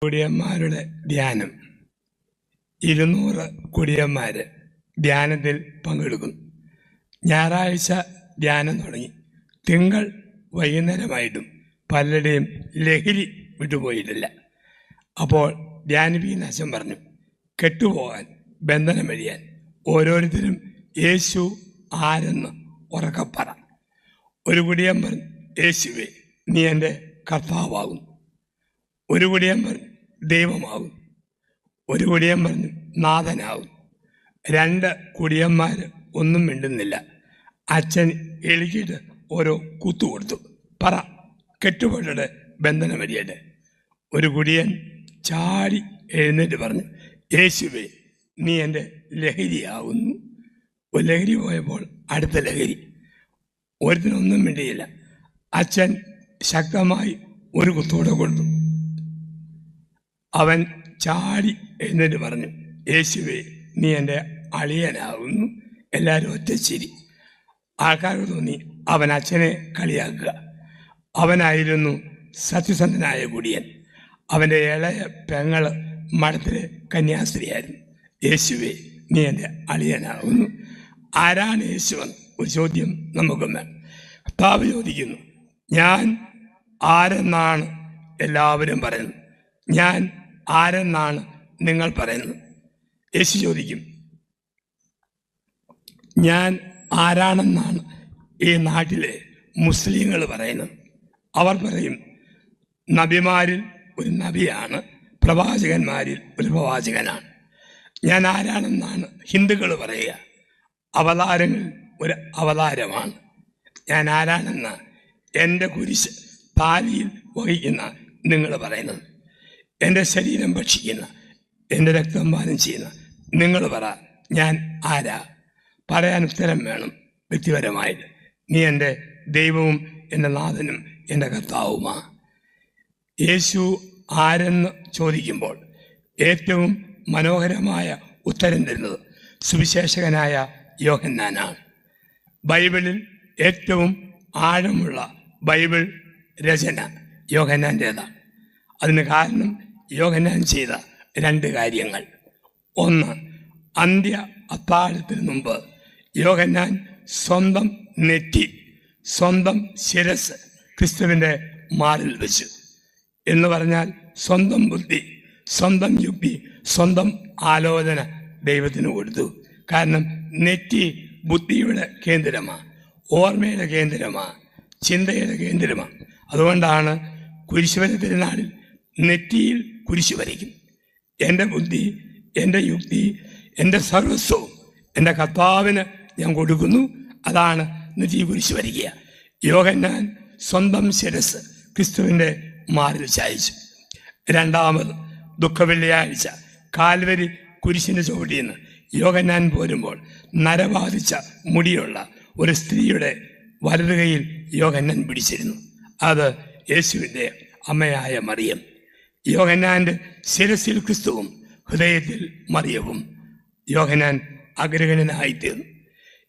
കുടിയന്മാരുടെ ധ്യാനം. 200 കുടിയന്മാർ ധ്യാനത്തിൽ പങ്കെടുക്കുന്നു. ഞായറാഴ്ച ധ്യാനം തുടങ്ങി. തിങ്കൾ വൈകുന്നേരമായിട്ടും പലരുടെയും ലഹരി വിട്ടുപോയിട്ടില്ല. അപ്പോൾ ധ്യാനിപ്പിക്കുന്ന അച്ഛൻ പറഞ്ഞു, കെട്ടുപോകാൻ, ബന്ധനം കഴിയാൻ ഓരോരുത്തരും യേശു ആരെന്ന് ഉറക്കപ്പറ. ഒരു കുടിയൻ പറഞ്ഞു, യേശുവേ, നീ എൻ്റെ കർത്താവാകും. ഒരു കുടിയൻ പറഞ്ഞു, ദൈവമാകും. ഒരു കുടിയൻ പറഞ്ഞു, നാഥനാകും. 2 കുടിയന്മാർ ഒന്നും മിണ്ടുന്നില്ല. അച്ഛൻ എളിക്കിട്ട് ഓരോ കുത്തു കൊടുത്തു. പറ, കെട്ടുപോയിട്ട് ബന്ധനം വരിയട്ടെ. ഒരു കുടിയൻ ചാടി എഴുന്നേറ്റ് പറഞ്ഞു, യേശുവേ, നീ എൻ്റെ ലഹരിയാവുന്നു. ഒരു ലഹരി പോയപ്പോൾ അടുത്ത ലഹരി. ഒരുത്തിനൊന്നും മിണ്ടിയില്ല. അച്ഛൻ ശക്തമായി ഒരു കുത്തോടെ കൊടുത്തു. അവൻ ചാടി എഴുന്നേറ്റ് പറഞ്ഞു, യേശുവേ, നീ എൻ്റെ അളിയനാകുന്നു. എല്ലാവരും ഒറ്റ ചിരി. ആൾക്കാർക്ക് തോന്നി അവൻ അച്ഛനെ കളിയാക്കുക. അവനായിരുന്നു സത്യസന്ധനായ കുടിയൻ. അവൻ്റെ ഇളയ പെങ്ങള് മഠത്തിലെ കന്യാസ്ത്രീയായിരുന്നു. യേശുവേ, നീ എൻ്റെ അളിയനാകുന്നു. ആരാണ് യേശുവെന്ന് ഒരു ചോദ്യം നമുക്കും വേണം. കർത്താവ് ചോദിക്കുന്നു, ഞാൻ ആരെന്നാണ് എല്ലാവരും പറയുന്നത്? ഞാൻ ആരെന്നാണ് നിങ്ങൾ പറയുന്നത്? യേശു ചോദിക്കും, ഞാൻ ആരാണെന്നാണ് ഈ നാട്ടിലെ മുസ്ലിങ്ങൾ പറയുന്നത്? അവർ പറയും, നബിമാരിൽ ഒരു നബിയാണ്, പ്രവാചകന്മാരിൽ ഒരു പ്രവാചകനാണ്. ഞാൻ ആരാണെന്നാണ് ഹിന്ദുക്കൾ പറയുക. അവതാരങ്ങളിൽ ഒരു അവതാരമാണ്. ഞാൻ ആരാണെന്ന് എൻ്റെ കുരിശ് താലിയിൽ വഹിക്കുന്ന നിങ്ങൾ പറയുന്നത്. എൻ്റെ ശരീരം ഭക്ഷിക്കുന്ന, എൻ്റെ രക്തം പാനം ചെയ്യുന്ന നിങ്ങൾ പറ, ഞാൻ ആരാ? പറയാൻ ഉത്തരം വേണം വ്യക്തിപരമായിട്ട്. നീ എൻ്റെ ദൈവവും എൻ്റെ നാഥനും എൻ്റെ കർത്താവുമാ. യേശു ആരെന്ന് ചോദിക്കുമ്പോൾ ഏറ്റവും മനോഹരമായ ഉത്തരം തരുന്നത് സുവിശേഷകനായ യോഹന്നാനാണ്. ബൈബിളിൽ ഏറ്റവും ആഴമുള്ള ബൈബിൾ രചന യോഹന്നാൻ്റേതാണ്. അതിന് കാരണം യോഹന്നാൻ ചെയ്ത 2 കാര്യങ്ങൾ. ഒന്ന്, അന്ത്യ അത്താഴത്തിന് മുമ്പ് യോഹന്നാൻ സ്വന്തം നെറ്റി, സ്വന്തം ശിരസ് ക്രിസ്തുവിൻ്റെ മാറിൽ വെച്ചു. എന്ന് പറഞ്ഞാൽ സ്വന്തം ബുദ്ധി, സ്വന്തം യുക്തി, സ്വന്തം ആലോചന ദൈവത്തിന് കൊടുത്തു. കാരണം നെറ്റി ബുദ്ധിയുടെ കേന്ദ്രമാണ്, ഓർമ്മയുടെ കേന്ദ്രമാണ്, ചിന്തയുടെ കേന്ദ്രമാണ്. അതുകൊണ്ടാണ് കുരിശുവര തിരുനാളിൽ നെറ്റിയിൽ കുരിശ് വരയ്ക്കും. എൻ്റെ ബുദ്ധി, എൻ്റെ യുക്തി, എൻ്റെ സർവസ്വവും എൻ്റെ കർത്താവിന് ഞാൻ കൊടുക്കുന്നു. അതാണ് നെറ്റി കുരിശ് വരയ്ക്കുക. യോഹന്നാൻ സ്വന്തം ശിരസ് ക്രിസ്തുവിൻ്റെ മാറിൽ ചായച്ചു. 2ാമത്, ദുഃഖവെള്ളിയാഴ്ച കാൽവരി കുരിശിൻ്റെ ചുവട്ടിൽ നിന്ന് യോഹന്നാൻ പോരുമ്പോൾ നരബാധിച്ച മുടിയുള്ള ഒരു സ്ത്രീയുടെ വലതു കൈയിൽ യോഹന്നാൻ പിടിച്ചിരുന്നു. അത് യേശുവിൻ്റെ അമ്മയായ മറിയം. യോഹന്നാൻ്റെ ശിരസിൽ ക്രിസ്തുവും ഹൃദയത്തിൽ മറിയവും. യോഹന്നാൻ അഗ്രഗണ്യനായിത്തീർന്നു.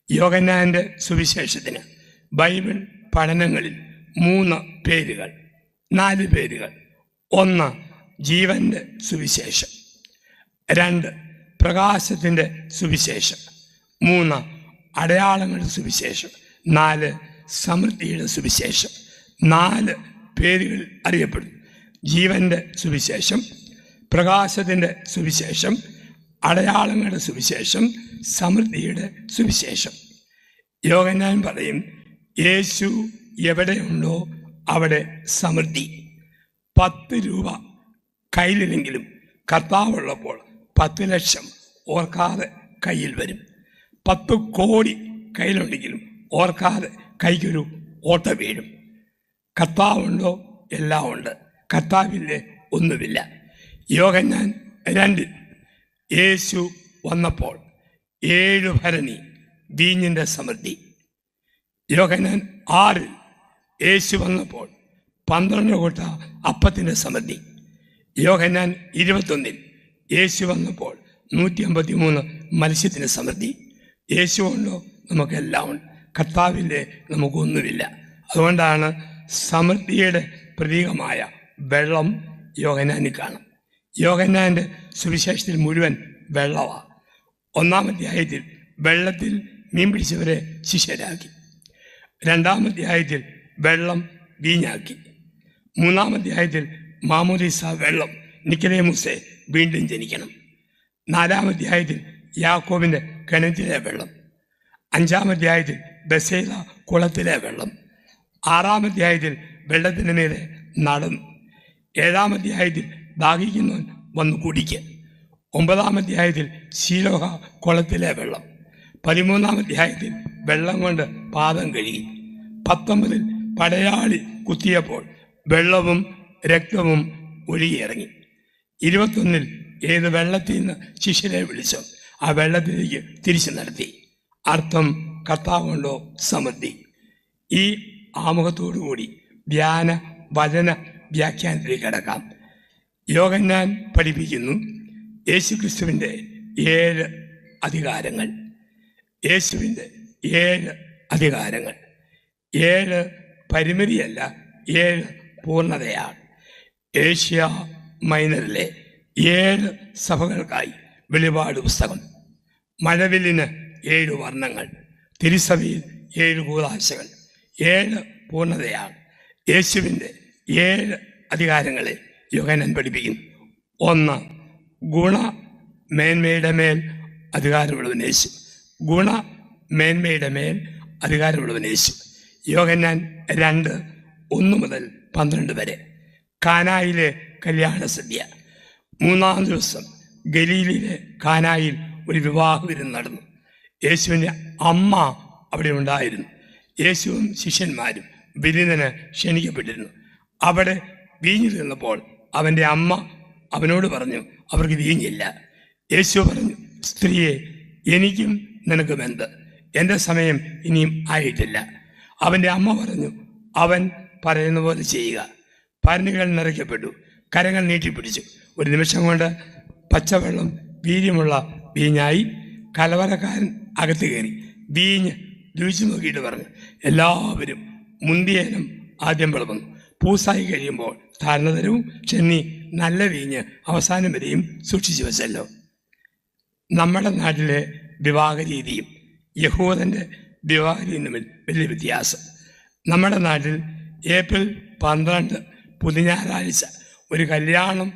യോഹന്നാൻ്റെ സുവിശേഷത്തിന് ബൈബിൾ പഠനങ്ങളിൽ 3 പേരുകൾ, 4 പേരുകൾ. 1, ജീവൻ്റെ സുവിശേഷം. 2, പ്രകാശത്തിൻ്റെ സുവിശേഷം. 3, അടയാളങ്ങളുടെ സുവിശേഷം. 4, സമൃദ്ധിയുടെ സുവിശേഷം. 4 പേരുകൾ അറിയപ്പെടും. ജീവൻ്റെ സുവിശേഷം, പ്രകാശത്തിൻ്റെ സുവിശേഷം, അടയാളങ്ങളുടെ സുവിശേഷം, സമൃദ്ധിയുടെ സുവിശേഷം. യോഹന്നാൻ പറയും, യേശു എവിടെയുണ്ടോ അവിടെ സമൃദ്ധി. 10 രൂപ കയ്യിലില്ലെങ്കിലും കർത്താവുള്ളപ്പോൾ 10 ലക്ഷം ഓർക്കാതെ കയ്യിൽ വരും. 10 കോടി കയ്യിലുണ്ടെങ്കിലും ഓർക്കാതെ കൈക്കൊരു ഓട്ട വീഴും. കർത്താവുണ്ടോ എല്ലാം ഉണ്ട്, കർത്താവില്ലേ ഒന്നുമില്ല. യോഹന്നാൻ 2 യേശു വന്നപ്പോൾ 7 ഭരണി വീഞ്ഞിൻ്റെ സമൃദ്ധി. യോഹന്നാൻ 6 യേശു വന്നപ്പോൾ 12 കൊട്ട അപ്പത്തിൻ്റെ സമൃദ്ധി. യോഹന്നാൻ 21 യേശു വന്നപ്പോൾ 153 മത്സ്യത്തിൻ്റെ സമൃദ്ധി. യേശു ഉണ്ടോ നമുക്കെല്ലാം ഉണ്ട്, കർത്താവില്ലേ നമുക്കൊന്നുമില്ല. അതുകൊണ്ടാണ് സമൃദ്ധിയുടെ പ്രതീകമായ വെള്ളം യോഹന്നാനിൽ കാണാം. യോഹന്നാന്റെ സുവിശേഷത്തിൽ മുഴുവൻ വെള്ളമാണ്. 1-ാം അധ്യായത്തിൽ വെള്ളത്തിൽ മീൻ പിടിച്ചവരെ ശിഷ്യരാക്കി. 2-ാം അധ്യായത്തിൽ വെള്ളം വീഞ്ഞാക്കി. 3-ാം അധ്യായത്തിൽ മാമോദീസ വെള്ളം, നിക്കോദേമോസേ വീണ്ടും ജനിക്കണം. 4-ാം അധ്യായത്തിൽ യാക്കോബിന്റെ കിണറ്റിലെ വെള്ളം. 5-ാം അധ്യായത്തിൽ ബെസേല കുളത്തിലെ വെള്ളം. 6-ാം അധ്യായത്തിൽ വെള്ളത്തിന് മേലെ നടന്നു. 7-ാം അധ്യായത്തിൽ ദാഹിക്കുന്നവൻ വന്ന് കുടിക്കുക. 9-ാം അധ്യായത്തിൽ ശീലോഹ കുളത്തിലെ വെള്ളം. 13-ാം അധ്യായത്തിൽ വെള്ളം കൊണ്ട് പാദം കഴുകി. 19-ൽ പടയാളി കുത്തിയപ്പോൾ വെള്ളവും രക്തവും ഒഴുകിയിറങ്ങി. 21-ൽ ഏത് വെള്ളത്തിൽ നിന്ന് ശിഷ്യരെ വിളിച്ചോ ആ വെള്ളത്തിലേക്ക് തിരിച്ചു നടത്തി. അർത്ഥം കർത്താവ് കൊണ്ടോ സമൃദ്ധി. ഈ ആമുഖത്തോടുകൂടി ധ്യാന വചന വ്യാഖ്യാനത്തിലേക്ക് കടക്കാം. യോഹന്നാൻ പഠിപ്പിക്കുന്നു യേശുക്രിസ്തുവിൻ്റെ 7 അധികാരങ്ങൾ. യേശുവിൻ്റെ 7 അധികാരങ്ങൾ. 7 പരിമിതിയല്ല, 7 പൂർണ്ണതയാണ്. ഏഷ്യ മൈനറിലെ 7 സഭകൾക്കായി വെളിപാട് പുസ്തകം. മഴവില്ലിന് 7 വർണ്ണങ്ങൾ. തിരുസഭയിൽ 7 കൂദാശകൾ. 7 പൂർണ്ണതയാണ്. യേശുവിൻ്റെ 7 അധികാരങ്ങളെ യോഹന്നാൻ പഠിപ്പിക്കുന്നു. 1, ഗുണമേന്മയുടെ മേൽ അധികാരമുള്ളവൻ യേശു. ഗുണമേന്മയുടെ മേൽ അധികാരമുള്ളവൻ യേശു. യോഹന്നാൻ 2:1 മുതൽ 12 വരെ. കാനായിലെ കല്യാണ സദ്യ. 3-ാം ദിവസം ഗലീലിലെ കാനായിൽ ഒരു വിവാഹ വിരുന്ന് നടന്നു. യേശുവിൻ്റെ അമ്മ അവിടെ ഉണ്ടായിരുന്നു. യേശുവും ശിഷ്യന്മാരും വിരുന്നിന് ക്ഷണിക്കപ്പെട്ടിരുന്നു. അവിടെ വീഞ്ഞു തീർന്നപ്പോൾ അവൻ്റെ അമ്മ അവനോട് പറഞ്ഞു, അവർക്ക് വീഞ്ഞില്ല. യേശു പറഞ്ഞു, സ്ത്രീയെ, എനിക്കും നിനക്കും എന്ത്? എൻ്റെ സമയം ഇനിയും ആയിട്ടില്ല. അവൻ്റെ അമ്മ പറഞ്ഞു, അവൻ പറയുന്ന പോലെ ചെയ്യുക. പരന്നുകൾ നിറയ്ക്കപ്പെട്ടു, കരങ്ങൾ നീട്ടിപ്പിടിച്ചു. ഒരു നിമിഷം കൊണ്ട് പച്ചവെള്ളം വീര്യമുള്ള വീഞ്ഞായി. കലവറക്കാരൻ അകത്ത് കയറി വീഞ്ഞ് രുചിച്ചു നോക്കിയിട്ട് പറഞ്ഞു, എല്ലാവരും മുന്തിയേനം ആദ്യം വിളവന്നു, പൂസായി കഴിയുമ്പോൾ താഴ്ന്നതരവും ചെന്നി നല്ല വീഞ്ഞ് അവസാനം വരെയും സൂക്ഷിച്ചു വെച്ചല്ലോ. നമ്മുടെ നാട്ടിലെ വിവാഹ രീതിയും യഹൂദൻ്റെ വിവാഹ രീതിയും തമ്മിൽ വലിയ വ്യത്യാസം. നമ്മുടെ നാട്ടിൽ ഏപ്രിൽ 12 പുതുഞായറാഴ്ച ഒരു കല്യാണം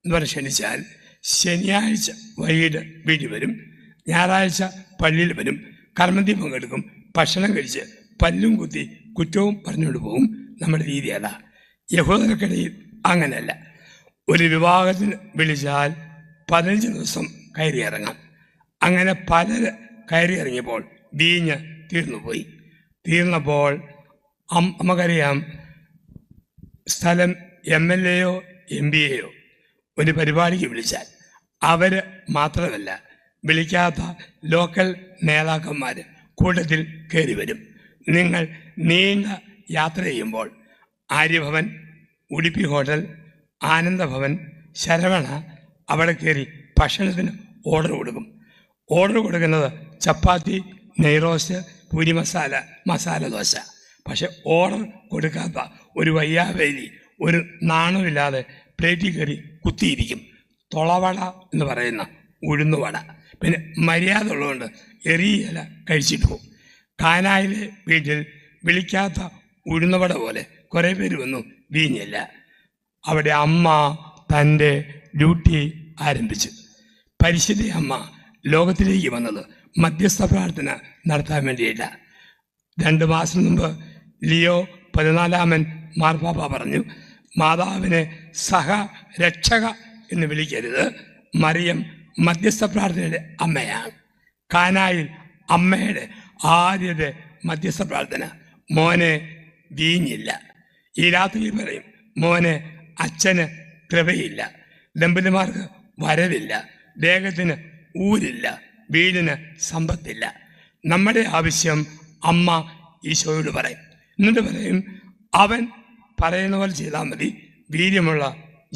എന്ന് പറഞ്ഞ് ക്ഷണിച്ചാൽ ശനിയാഴ്ച വൈകിട്ട് വീട്ടിൽ വരും, ഞായറാഴ്ച പള്ളിയിൽ വരും, കർമ്മത്തിൽ പങ്കെടുക്കും, ഭക്ഷണം കഴിച്ച് പല്ലും കുത്തി കുറ്റവും പറഞ്ഞുകൊണ്ട് പോകും. നമ്മുടെ രീതി അതാ. യഹൂദർക്കിടയിൽ അങ്ങനെയല്ല. ഒരു വിവാഹത്തിന് വിളിച്ചാൽ 15 ദിവസം കയറി ഇറങ്ങാം. അങ്ങനെ പലര് കയറി ഇറങ്ങിയപ്പോൾ വീഞ്ഞ് തീർന്നുപോയി. തീർന്നപ്പോൾ നമുക്കറിയാം, സ്ഥലം MLA-യോ MPA-യോ ഒരു പരിപാടിക്ക് വിളിച്ചാൽ അവർ മാത്രമല്ല, വിളിക്കാത്ത ലോക്കൽ നേതാക്കന്മാർ കൂട്ടത്തിൽ കയറി വരും. നിങ്ങൾ നീണ്ട യാത്ര ചെയ്യുമ്പോൾ ആര്യഭവൻ, ഉടുപ്പി ഹോട്ടൽ, ആനന്ദഭവൻ, ശരവണ അവിടെ കയറി ഭക്ഷണത്തിന് ഓർഡർ കൊടുക്കും. ഓർഡർ കൊടുക്കുന്നത് ചപ്പാത്തി, നെയ്റോസ്റ്റ്, പൂരി മസാല, മസാല ദോശ. പക്ഷെ ഓർഡർ കൊടുക്കാത്ത ഒരു വയ്യാവേലി ഒരു നാണമില്ലാതെ പ്ലേറ്റിൽ കയറി കുത്തിയിരിക്കും. തൊളവട എന്ന് പറയുന്ന ഉഴുന്നുവട. പിന്നെ മര്യാദ ഉള്ളതുകൊണ്ട് എറിയില കഴിച്ചിട്ട് പോകും. കാനായിലെ വീട്ടിൽ വിളിക്കാത്ത ഉഴുന്നുവട പോലെ കുറേ പേര് വന്നു, വീഞ്ഞില്ല. അവിടെ അമ്മ തൻ്റെ ഡ്യൂട്ടി ആരംഭിച്ചു. പരിശുദ്ധ അമ്മ ലോകത്തിലേക്ക് വന്നത് മധ്യസ്ഥ പ്രാർത്ഥന നടത്താൻ വേണ്ടിയില്ല. 2 മാസം മുമ്പ് ലിയോ 14 മാർപ്പാപ്പ പറഞ്ഞു, മാതാവിനെ സഹരക്ഷക എന്ന് വിളിക്കരുത്, മറിയം മധ്യസ്ഥ പ്രാർത്ഥനയുടെ അമ്മയാണ്. കാനായിൽ അമ്മയുടെ ആദ്യത്തെ മധ്യസ്ഥ പ്രാർത്ഥന. മോനെ വീഞ്ഞില്ല. ഈ രാത്രി പറയും, മോനെ അച്ഛന് കൃപയില്ല, ദമ്പതിമാർക്ക് വരവില്ല, ദേഹത്തിന് ഊരില്ല, വീടിന് സമ്പത്തില്ല. നമ്മുടെ ആവശ്യം അമ്മ ഈശോയോട് പറയും. എന്നിട്ട് പറയും, അവൻ പറയുന്ന പോലെ ചെയ്താൽ മതി, വീര്യമുള്ള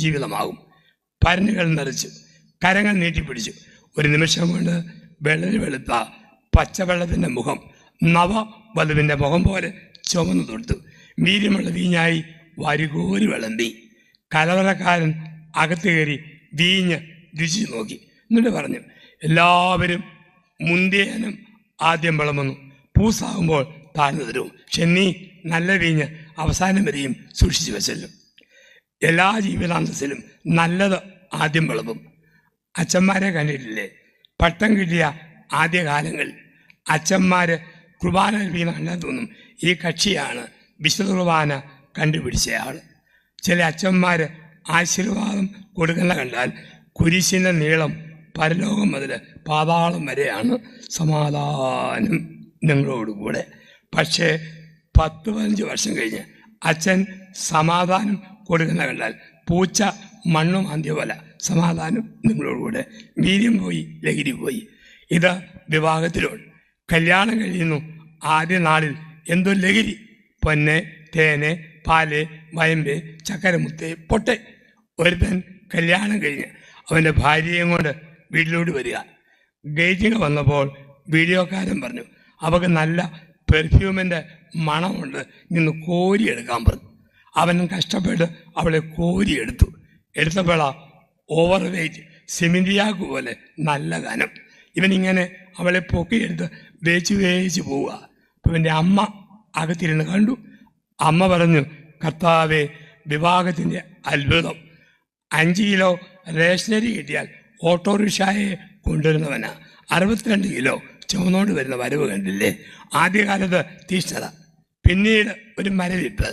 ജീവിതമാകും. പരന്നുകൾ നിറച്ചു, കരങ്ങൾ നീട്ടിപ്പിടിച്ചു. ഒരു നിമിഷം കൊണ്ട് വെള്ളരി വെളുത്ത പച്ചവെള്ളത്തിൻ്റെ മുഖം നവവധുവിൻ്റെ മുഖം പോലെ ചുവന്നു തൊടുത്തു. വീര്യമുള്ള വീഞ്ഞായി വാരികോരി വിളമ്പി. കലവറക്കാരൻ അകത്ത് കയറി വീഞ്ഞ് രുചി നോക്കി. എന്നിട്ട് പറഞ്ഞു, എല്ലാവരും മുന്തിയനും ആദ്യം വിളമ്പുന്നു, പൂസാകുമ്പോൾ താഴ്ന്നു തരും. പക്ഷെ നീ നല്ല വീഞ്ഞ് അവസാനം വരെയും സൂക്ഷിച്ചു വെച്ചല്ലോ. എല്ലാ ജീവിതാന്തസ്സിലും നല്ലത് ആദ്യം വിളമ്പും. അച്ഛന്മാരെ കണ്ടിട്ടില്ലേ? പട്ടം കിട്ടിയ ആദ്യകാലങ്ങളിൽ അച്ഛന്മാർ കുർബാന കഴിപ്പിക്കുന്ന കണ്ടാൽ തോന്നും ഈ കക്ഷിയാണ് വിശുദ്ധ കുർബാന കണ്ടുപിടിച്ചയാൾ. ചില അച്ഛന്മാർ ആശീർവാദം കൊടുക്കുന്ന കണ്ടാൽ കുരിശിൻ്റെ നീളം പരലോകം മുതൽ പാതാളം വരെയാണ്, സമാധാനം നിങ്ങളോടുകൂടെ. പക്ഷേ 10-15 വർഷം കഴിഞ്ഞ് അച്ഛൻ സമാധാനം കൊടുക്കുന്ന കണ്ടാൽ പൂച്ച മണ്ണു മാന്തിയ പോലെ, സമാധാനം നിങ്ങളോടുകൂടെ. വീര്യം പോയി, ലഹരി പോയി. ഇത് വിവാഹത്തിലുണ്ട്. കല്യാണം കഴിയുന്നു, ആദ്യ നാളിൽ എന്തോ ലഹരി, പൊന്നെ, തേന്, പാല്, വയമ്പ്, ചക്കരമുത്ത്, പൊട്ടെ. ഒരുത്തൻ കല്യാണം കഴിഞ്ഞ് അവൻ്റെ ഭാര്യയും കൊണ്ട് വീട്ടിലോട്ട് വരിക. ഗേറ്റിങ് വന്നപ്പോൾ വീഡിയോക്കാരൻ പറഞ്ഞു, അവൾക്ക് നല്ല പെർഫ്യൂമിൻ്റെ മണമുണ്ട്, നിന്ന് കോരിയെടുക്കാൻ പറഞ്ഞു. അവൻ കഷ്ടപ്പെട്ട് അവളെ കോരിയെടുത്തു. എടുത്തപ്പോഴാ ഓവർ വെയ്റ്റ്, സിമിന്തിയാക്ക് പോലെ നല്ല കനം. ഇവനിങ്ങനെ അവളെ പൊക്കിയെടുത്ത് വേച്ച് പോവുക. അപ്പം എൻ്റെ അമ്മ അകത്തിരുന്ന് കണ്ടു. അമ്മ പറഞ്ഞു, കർത്താവേ, വിവാഹത്തിൻ്റെ അത്ഭുതം. 5 കിലോ റേഷനറി കിട്ടിയാൽ ഓട്ടോറിക്ഷയെ കൊണ്ടുവരുന്നവനാ. 62 കിലോ ചുമന്നോണ്ട് വരുന്ന വരവ് കണ്ടില്ലേ? ആദ്യകാലത്ത് തീഷ്ണത, പിന്നീട് ഒരു മരവിപ്പ്.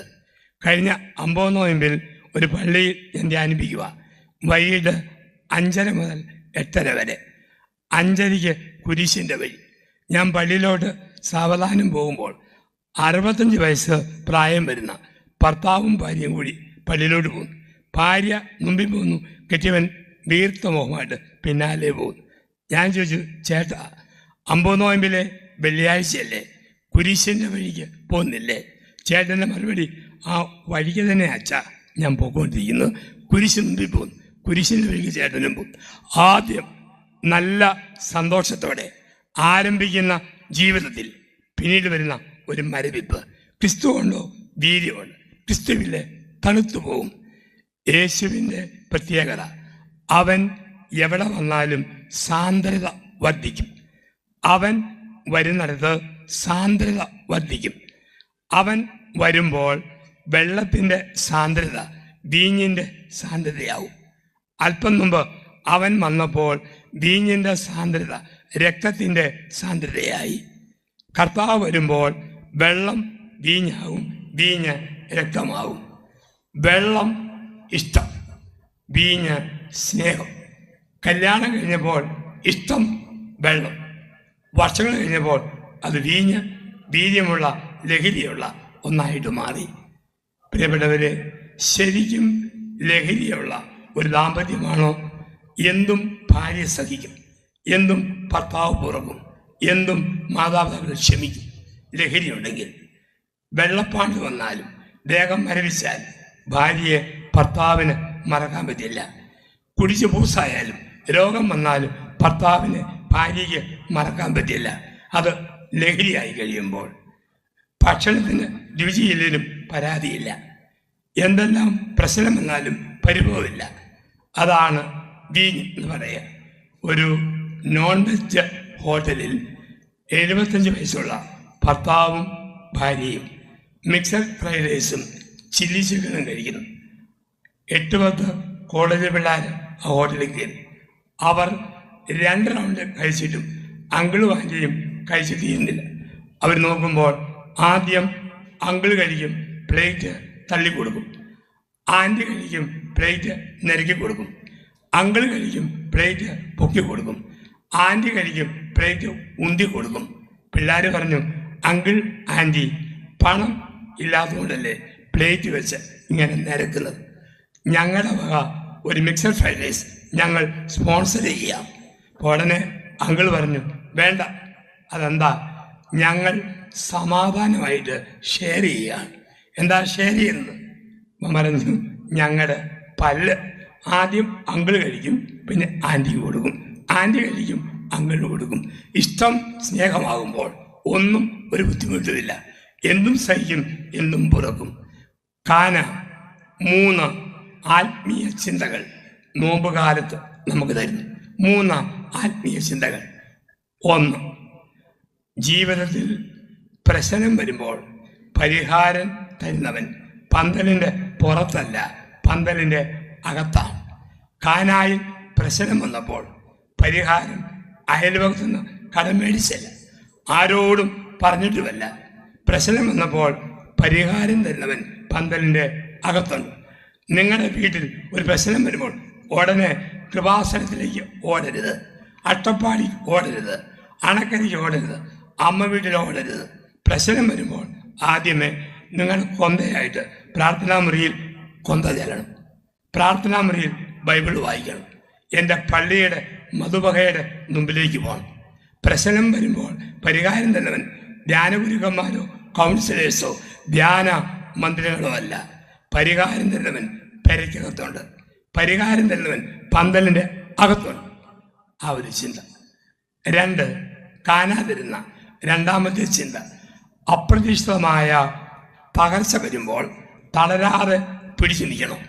കഴിഞ്ഞ 50 നോയമ്പിൽ ഒരു പള്ളിയിൽ ഞാൻ ധ്യാനിപ്പിക്കുക. വൈകിട്ട് 5:30 മുതൽ 8:30 വരെ. 5:30 കുരിശിൻ്റെ വഴി. ഞാൻ പള്ളിയിലോട്ട് സാവധാനം പോകുമ്പോൾ 65 വയസ്സ് പ്രായം വരുന്ന ഭർത്താവും ഭാര്യയും കൂടി പള്ളിയിലോട്ട് പോകുന്നു. ഭാര്യ മുമ്പിൽ പോകുന്നു, കെട്ടിയവൻ വീർത്ത മുഖമായിട്ട് പിന്നാലെ പോകുന്നു. ഞാൻ ചോദിച്ചു, ചേട്ടാ, 50 നോയമ്പിലെ വെള്ളിയാഴ്ചയല്ലേ, കുരിശിൻ്റെ വഴിക്ക് പോകുന്നില്ലേ? ചേട്ടൻ്റെ മറുപടി, ആ വഴിക്ക് തന്നെ അച്ഛാ ഞാൻ പോയിക്കൊണ്ടിരിക്കുന്നു, കുരിശ് മുമ്പിൽ പോകുന്നു, കുരിശിൻ്റെ വഴിക്ക് ചേട്ടനും പോകും. ആദ്യം നല്ല സന്തോഷത്തോടെ ആരംഭിക്കുന്ന ജീവിതത്തിൽ പിന്നീട് വരുന്ന ഒരു മരവിപ്പ്. ക്രിസ്തു കൊണ്ടോ വീര്യമുണ്ട്, ക്രിസ്തുവിലെ തണുത്തു പോകും. യേശുവിൻ്റെ പ്രത്യേകത, അവൻ എവിടെ വന്നാലും സാന്ദ്രത വർദ്ധിക്കും. അവൻ വരുന്നിടത്ത് സാന്ദ്രത വർദ്ധിക്കും. അവൻ വരുമ്പോൾ വെള്ളത്തിൻ്റെ സാന്ദ്രത വീഞ്ഞിൻ്റെ സാന്ദ്രതയാവും. അല്പം മുമ്പ് അവൻ വന്നപ്പോൾ വീഞ്ഞിൻ്റെ സാന്ദ്രത രക്തത്തിൻ്റെ സാന്ദ്രതയായി. കർത്താവ് വരുമ്പോൾ വെള്ളം വീഞ്ഞാവും, വീഞ്ഞ് രക്തമാവും. വെള്ളം ഇഷ്ടം, വീഞ്ഞ് സ്നേഹം. കല്യാണം കഴിഞ്ഞപ്പോൾ ഇഷ്ടം വെള്ളം, വർഷങ്ങൾ കഴിഞ്ഞപ്പോൾ അത് വീഞ്ഞ് വീര്യമുള്ള ലഹരിയുള്ള ഒന്നായിട്ട് മാറി. പ്രിയപ്പെട്ടവരെ, ശരിക്കും ലഹരിയുള്ള ഒരു ദാമ്പത്യമാണോ? എന്തും ഭാര്യ സഹിക്കും, എന്തും ഭർത്താവ് പുറകും, എന്തും മാതാപിതാക്കൾ ക്ഷമിക്കും. ലഹരി ഉണ്ടെങ്കിൽ വെള്ളപ്പാണ്ട് വന്നാലും ദേഹം മരവിച്ചാൽ ഭാര്യയെ ഭർത്താവിന് മറക്കാൻ പറ്റില്ല. കുടിച്ച് പൂസായാലും രോഗം വന്നാലും ഭർത്താവിന് ഭാര്യയ്ക്ക് മറക്കാൻ പറ്റില്ല. അത് ലഹരിയായി കഴിയുമ്പോൾ ഭക്ഷണത്തിന് രുചിയില്ലേലും പരാതിയില്ല, എന്തെല്ലാം പ്രശ്നം വന്നാലും പരിഭവമില്ല. അതാണ് വീഞ്ഞ് എന്ന് പറയുക. ഒരു നോൺ വെജ് ഹോട്ടലിൽ 75 വയസ്സുള്ള ഭർത്താവും ഭാര്യയും മിക്സഡ് ഫ്രൈഡ് റൈസും ചില്ലി ചിക്കനും കഴിക്കുന്നു. 8-10 കോളേജ് പിള്ളേർ ആ ഹോട്ടലിൽ കയറി. അവർ 2 റൗണ്ട് കഴിച്ചിട്ടും അങ്കിളും ആൻറ്റിയും കഴിച്ച് തീരുന്നില്ല. അവർ നോക്കുമ്പോൾ ആദ്യം അങ്കിൾ കഴിക്കും, പ്ലേറ്റ് തള്ളിക്കൊടുക്കും. ആൻറ്റി കഴിക്കും, പ്ലേറ്റ് നിരക്കി കൊടുക്കും. അങ്കിൾ കഴിക്കും, പ്ലേറ്റ് പൊക്കി കൊടുക്കും. ആൻറ്റി കഴിക്കും, പ്ലേറ്റ് ഉന്തി കൊടുക്കും. പിള്ളേർ പറഞ്ഞു, അങ്കിൾ ആൻറ്റി പണം ഇല്ലാത്തതുകൊണ്ടല്ലേ പ്ലേറ്റ് വെച്ച് ഇങ്ങനെ നിരക്കുന്നത്. ഞങ്ങളുടെ വക ഒരു മിക്സഡ് ഫ്രൈഡ് റൈസ് ഞങ്ങൾ സ്പോൺസർ ചെയ്യാം. ഉടനെ അങ്കിൾ പറഞ്ഞു, വേണ്ട, അതെന്താ, ഞങ്ങൾ സമാധാനമായിട്ട് ഷെയർ ചെയ്യുകയാണ്. എന്താ ഷെയർ ചെയ്യുന്നത്? പറഞ്ഞു, ഞങ്ങളുടെ പല്ല് ആദ്യം അങ്കിൾ കഴിക്കും, പിന്നെ ആൻറ്റിക്ക് കൊടുക്കും, ആൻറ്റി കഴിക്കും, അങ്കിളിന് കൊടുക്കും. ഇഷ്ടം സ്നേഹമാകുമ്പോൾ ഒന്നും ഒരു ബുദ്ധിമുട്ടുമില്ല, എന്തും സഹിക്കും, എന്തും പുറക്കും. കാന 3 ആത്മീയ ചിന്തകൾ നോമ്പ് കാലത്ത് നമുക്ക് തരുന്നു. 3 ആത്മീയ ചിന്തകൾ. 1, ജീവിതത്തിൽ പ്രശ്നം വരുമ്പോൾ പരിഹാരം തരുന്നവൻ പന്തലിൻ്റെ പുറത്തല്ല, പന്തലിൻ്റെ അകത്താണ്. കാനായിൽ പ്രശ്നം വന്നപ്പോൾ പരിഹാരം അയൽവകത്തു നിന്ന് കടം മേടിച്ചല്ല, ആരോടും പറഞ്ഞിട്ടുമല്ല. പ്രശ്നം വന്നപ്പോൾ പരിഹാരം തരുന്നവൻ പന്തലിൻ്റെ അകത്തുണ്ട്. നിങ്ങളുടെ വീട്ടിൽ ഒരു പ്രശ്നം വരുമ്പോൾ ഉടനെ കൃപാസനത്തിലേക്ക് ഓടരുത്, അട്ടപ്പാടി ഓടരുത്, അണക്കരയ്ക്ക് ഓടരുത്, അമ്മ വീട്ടിൽ ഓടരുത്. പ്രശ്നം വരുമ്പോൾ ആദ്യമേ നിങ്ങൾ കൊന്തയായിട്ട് പ്രാർത്ഥനാ മുറിയിൽ കൊന്ത ചെല്ലണം, പ്രാർത്ഥനാ മുറിയിൽ ബൈബിൾ വായിക്കണം, എൻ്റെ പള്ളിയുടെ മധുബഹയുടെ മുമ്പിലേക്ക് പോകണം. പ്രശ്നം വരുമ്പോൾ പരിഹാരം തന്നവൻ ധ്യാനഗുരുക്കന്മാരോ കൗൺസിലേഴ്സോ ധ്യാന മന്ത്രികളോ അല്ല. പരിഹാരം തരുന്നവൻ പെരയ്ക്കകത്തുണ്ട്, പരിഹാരം തരുന്നവൻ പന്തലിൻ്റെ അകത്തുണ്ട്. ആ ഒരു ചിന്ത. 2, കാണാതിരുന്ന രണ്ടാമത്തെ ചിന്ത, അപ്രതീക്ഷിതമായ തകർച്ച വരുമ്പോൾ തളരാതെ പിടിച്ചു നിൽക്കണം.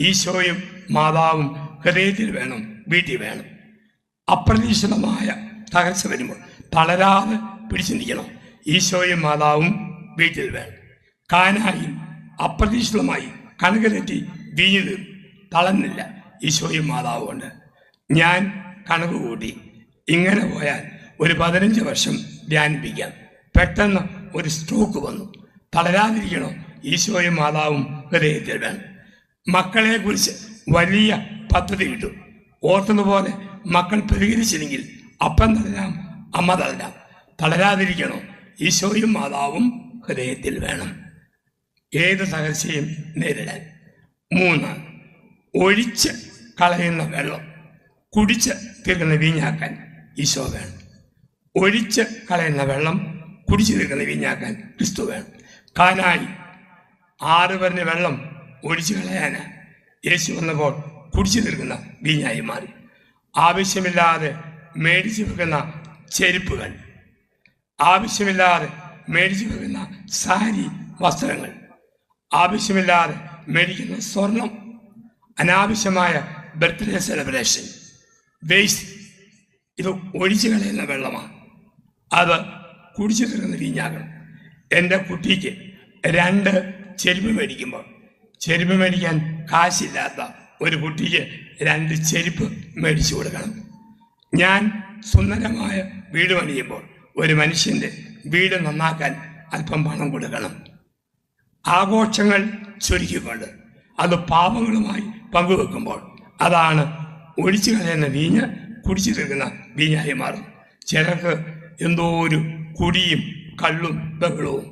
ഈശോയും മാതാവും ഹൃദയത്തിൽ വേണം, വീട്ടിൽ വേണം. അപ്രതീക്ഷിതമായ തകർച്ച വരുമ്പോൾ തളരാതെ പിടിച്ചു നിൽക്കണം. ഈശോയും മാതാവും വീട്ടിൽ വേണം. കാനായിൽ അപ്രതീക്ഷിതമായി കണക്ക് തെറ്റി വീഞ്ഞു തളർന്നില്ല, ഈശോയും മാതാവും ഉണ്ട്. ഞാൻ കണക്ക് കൂട്ടി ഇങ്ങനെ പോയാൽ ഒരു 15 വർഷം ധ്യാനിപ്പിക്കാം. പെട്ടെന്ന് ഒരു സ്ട്രോക്ക് വന്നു, തളരാതിരിക്കണോ? ഈശോയും മാതാവും ഹൃദയത്തിൽ വേണം. മക്കളെക്കുറിച്ച് വലിയ പദ്ധതി കിട്ടും. ഓർത്തുന്നതുപോലെ മക്കൾ പ്രതികരിച്ചില്ലെങ്കിൽ അപ്പം തളരാം, അമ്മ തളരാം. തളരാതിരിക്കണോ? ഈശോയും മാതാവും ഹൃദയത്തിൽ വേണം. ഏത് തകർച്ചയും നേരിടാൻ. 3, ഒഴിച്ച് കളയുന്ന വെള്ളം കുടിച്ച് തീർക്കുന്ന വീഞ്ഞാക്കാൻ ഈശോ വേണം. ഒഴിച്ച് കളയുന്ന വെള്ളം കുടിച്ചു തീർക്കുന്ന വീഞ്ഞാക്കാൻ ക്രിസ്തു വേണം. കാനായി 6 പേരിന് വെള്ളം ഒഴിച്ചു കളയാനാ യേശു വന്നപ്പോൾ കുടിച്ചു തീർക്കുന്ന വീഞ്ഞായി മാറി. ആവശ്യമില്ലാതെ മേടിച്ചു വെക്കുന്ന ചെരുപ്പുകൾ, ആവശ്യമില്ലാതെ മേടിച്ചു വെക്കുന്ന സാരി വസ്ത്രങ്ങൾ, ആവശ്യമില്ലാതെ മേടിക്കുന്ന സ്വർണം, അനാവശ്യമായ ബർത്ത്ഡേ സെലിബ്രേഷൻ, വേസ്റ്റ്, ഇത് ഒഴിച്ചു കളയുന്ന വെള്ളമാണ്. അത് കുടിച്ചു തീർക്കുന്ന വീഞ്ഞാകണം. എൻ്റെ കുട്ടിക്ക് 2 ചെരുപ്പ് മേടിക്കുമ്പോൾ, ചെരുപ്പ് മേടിക്കാൻ കാശില്ലാത്ത ഒരു കുട്ടിക്ക് 2 ചെരുപ്പ് മേടിച്ചു കൊടുക്കണം. ഞാൻ സുന്ദരമായ വീട് പണിയുമ്പോൾ ഒരു മനുഷ്യൻ്റെ വീട് നന്നാക്കാൻ അല്പം പണം കൊടുക്കണം. ആഘോഷങ്ങൾ ചുരുക്കിക്കൊണ്ട് അത് പാപങ്ങളുമായി പങ്കുവെക്കുമ്പോൾ അതാണ് ഒഴിച്ചു കളയുന്ന വീഞ്ഞ് കുടിച്ചു തീർക്കുന്ന വീഞ്ഞായി മാറും. ചിലർക്ക് എന്തോ ഒരു കുടിയും കള്ളും ബഹളവും.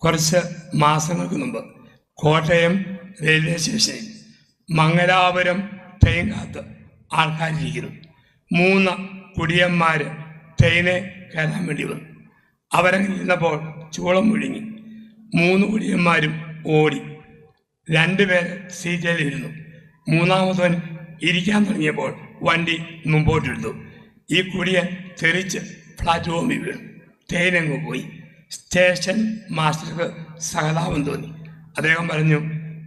കുറച്ച് മാസങ്ങൾക്ക് മുമ്പ് കോട്ടയം റെയിൽവേ സ്റ്റേഷനിൽ മംഗലാപുരം ട്രെയിൻ കാത്ത് ആൾക്കാരിരിക്കുന്നു. 3 കുടിയന്മാർ ട്രെയിനെ കയറാൻ വേണ്ടി വന്നു. അവരങ്ങനെ ഇരുന്നപ്പോൾ ചൂളം മുഴുങ്ങി. 3 കുടിയന്മാരും ഓടി. 2 പേര് സീറ്റിലിരുന്നു. 3-മത്തവൻ ഇരിക്കാൻ തുടങ്ങിയപ്പോൾ വണ്ടി മുമ്പോട്ടെടുത്തു. ഈ കുടിയൻ തെറിച്ച് പ്ലാറ്റ്ഫോമിൽ വീണു. ട്രെയിനങ്ങ് പോയി. സ്റ്റേഷൻ മാസ്റ്റർക്ക് സഹതാപം തോന്നി. അദ്ദേഹം പറഞ്ഞു,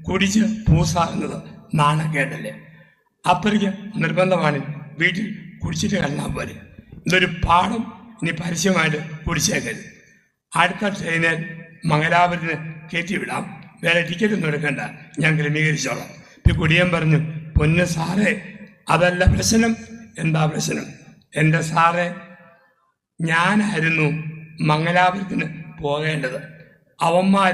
കുടിച്ച് പൂസാകുന്നത് നാണക്കേടല്ലേ, അത്രയ്ക്ക് നിർബന്ധമാണ് വീട്ടിൽ കുടിച്ചിട്ട് കിടന്നാൽ പോലെ. ഇതൊരു പാഠം, ഇനി പരസ്യമായിട്ട് കുടിച്ചേക്കരുത്. അടുത്ത ട്രെയിനിൽ മംഗലാപുരത്തിന് കയറ്റിവിടാം, വേറെ ടിക്കറ്റ് ഒന്നും എടുക്കണ്ട, ഞാൻ ക്രമീകരിച്ചോളാം. ഈ കുടിയൻ പറഞ്ഞു, പൊന്ന് സാറേ, അതല്ല പ്രശ്നം. എന്താ പ്രശ്നം? എൻ്റെ സാറേ, ഞാനായിരുന്നു മംഗലാപുരത്തിന് പോകേണ്ടത്. അവന്മാർ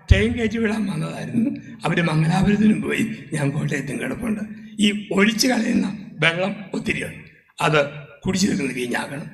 ട്രെയിൻ കയറ്റി വിടാൻ വന്നതായിരുന്നു. അവർ മംഗലാപുരത്തിനും പോയി, ഞാൻ കോട്ടയത്തും കിടപ്പുണ്ട്. ഈ ഒഴിച്ചു കളയുന്ന വെള്ളം ഒത്തിരിയുണ്ട്, അത് കുടിച്ചു തീർക്കുന്ന വീഞ്ഞാക്കണം.